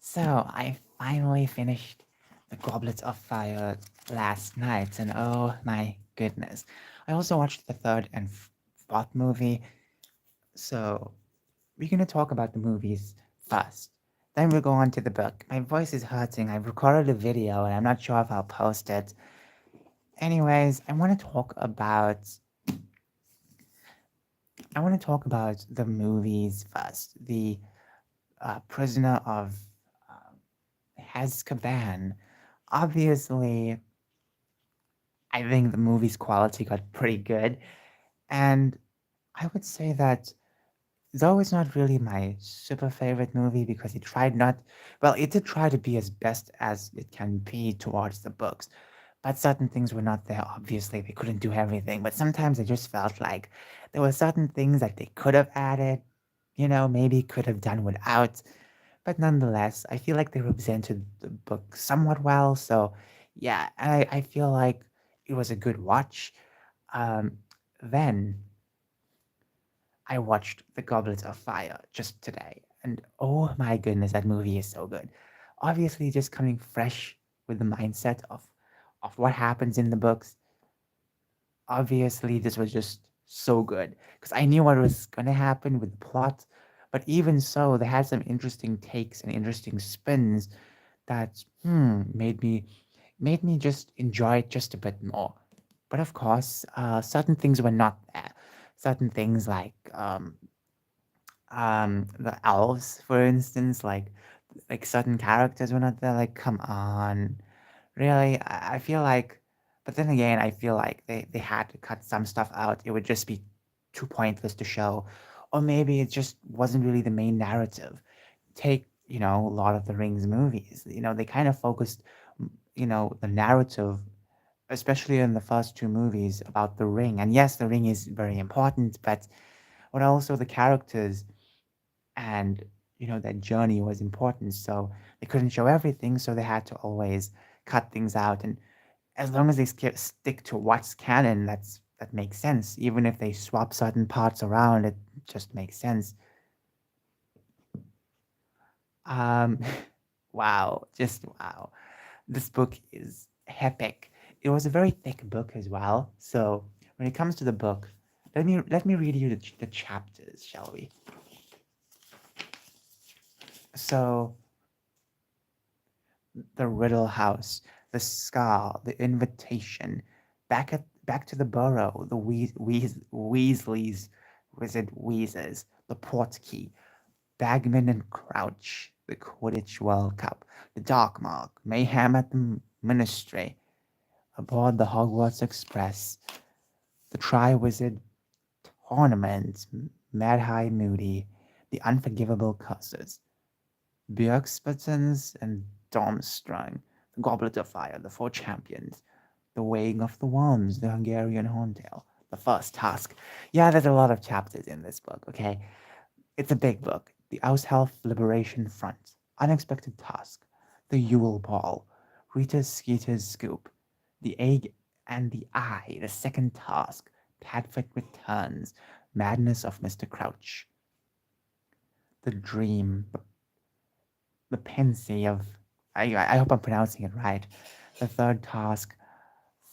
So I finally finished the Goblet of Fire last night, and oh my goodness. I also watched the third and fourth movie, so we're gonna talk about the movies first. Then we'll go on to the book. My voice is hurting. I've recorded a video and I'm not sure if I'll post it. Anyways, I want to talk about the movies first. The Prisoner of Azkaban. Obviously, I think the movie's quality got pretty good, and I would say that though it's not really my super favorite movie because it tried not, well, it did try to be as best as it can be towards the books, but certain things were not there. Obviously, they couldn't do everything, but sometimes I just felt like there were certain things that they could have added, maybe could have done without. But nonetheless, I feel like they represented the book somewhat well. So, yeah, I feel like it was a good watch. Um, then I watched The Goblet of Fire just today, and oh my goodness, that movie is so good. Obviously, just coming fresh with the mindset of what happens in the books. Obviously, this was just so good because I knew what was going to happen with the plot, but even so, they had some interesting takes and interesting spins that made me just enjoy it just a bit more. But of course, certain things were not there. Certain things like the elves, for instance, like certain characters were not there. Like, come on, really? I feel like, but then again, I feel like they had to cut some stuff out. It would just be too pointless to show, or maybe it just wasn't really the main narrative. Take Lord of the Rings movies. They kind of focused, the narrative, especially in the first two movies, about the ring. And yes, the ring is very important, but also the characters and that journey was important, so they couldn't show everything, so they had to always cut things out. And as long as they stick to what's canon, that makes sense. Even if they swap certain parts around, it just makes sense. um wow, just wow. This book is epic. It was a very thick book as well, so when it comes to the book, let me read you the chapters, shall we? So the Riddle House, the Scar, the Invitation, back to the Burrow, the Weasleys, Wizard Wheezes, the Portkey, Bagman and Crouch, the Quidditch World Cup, the Dark Mark, Mayhem at the Ministry, aboard the Hogwarts Express, the Triwizard Tournament, Mad High Moody, the Unforgivable Curses, Bjergspatens and Dormstrang, the Goblet of Fire, the Four Champions, the Weighing of the Worms, the Hungarian Horntail, the First Task. Yeah, there's a lot of chapters in this book, okay? It's a big book. The Aushelf Liberation Front, Unexpected Task, the Yule Ball, Rita's Skeeter's Scoop, the Egg and the Eye, the Second Task, Padfoot Returns, Madness of Mr. Crouch, the Dream, the Pensy of. I hope I'm pronouncing it right. The third task,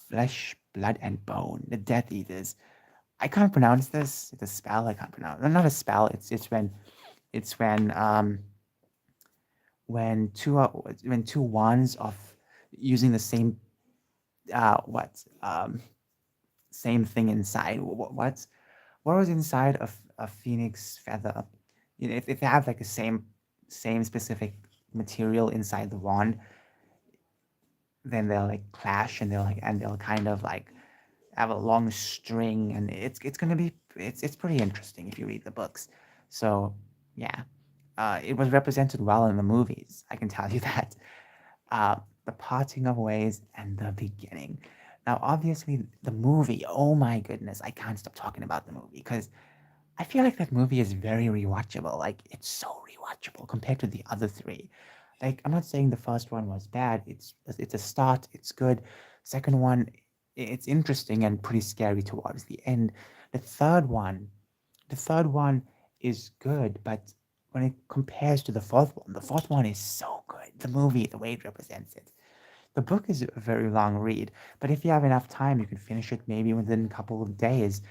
Flesh, Blood, and Bone, the Death Eaters. I can't pronounce this. It's a spell. I can't pronounce. Not a spell. It's when two wands of using the same what same thing inside. What was inside of a phoenix feather? If they have like the same specific material inside the wand, then they'll like clash and they'll kind of like have a long string, and it's gonna be it's pretty interesting if you read the books. So yeah, it was represented well in the movies. I can tell you that. The parting of ways and the beginning. Now, obviously, the movie. Oh my goodness, I can't stop talking about the movie because I feel like that movie is very rewatchable. Like it's so rewatchable compared to the other three. Like I'm not saying the first one was bad. It's a start. It's good. Second one, it's interesting and pretty scary towards the end. The third one, the third one is good, but when it compares to the fourth one is so the movie, the way it represents it. The book is a very long read, but if you have enough time, you can finish it maybe within a couple of days.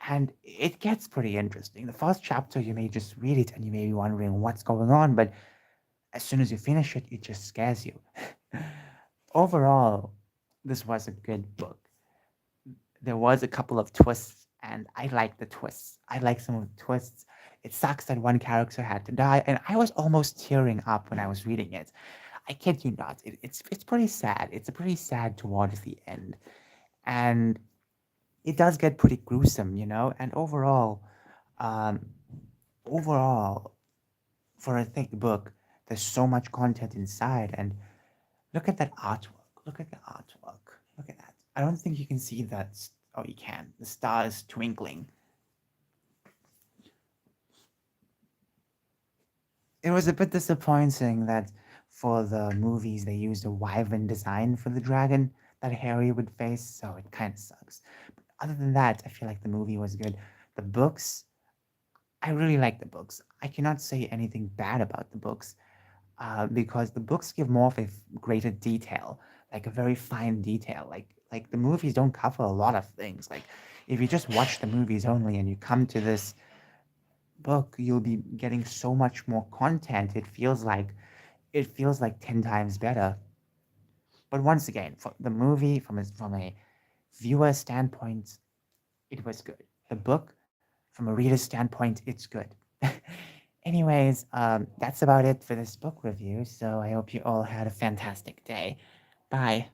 And it gets pretty interesting. The first chapter, you may just read it and you may be wondering what's going on, but as soon as you finish it, it just scares you. Overall, this was a good book. There was a couple of twists, and I like the twists. I like some of the twists. It sucks that one character had to die, and I was almost tearing up when I was reading it. I kid you not. It's pretty sad. It's pretty sad towards the end, and it does get pretty gruesome, you know. And um, overall, for a thick book, there's so much content inside, and look at that artwork. Look at the artwork. Look at that. I don't think you can see that. Oh, you can. The stars twinkling. It was a bit disappointing that for the movies they used a wyvern design for the dragon that Harry would face, so it kind of sucks. But other than that, I feel like the movie was good. The books, I really like the books. I cannot say anything bad about the books because the books give more of a greater detail, like a very fine detail. Like the movies don't cover a lot of things. Like if you just watch the movies only and you come to this book, you'll be getting so much more content. It feels like 10 times better. But once again, for the movie, from a viewer standpoint, it was good. The book, from a reader's standpoint, it's good. Anyways, that's about it for this book review. So I hope you all had a fantastic day. Bye.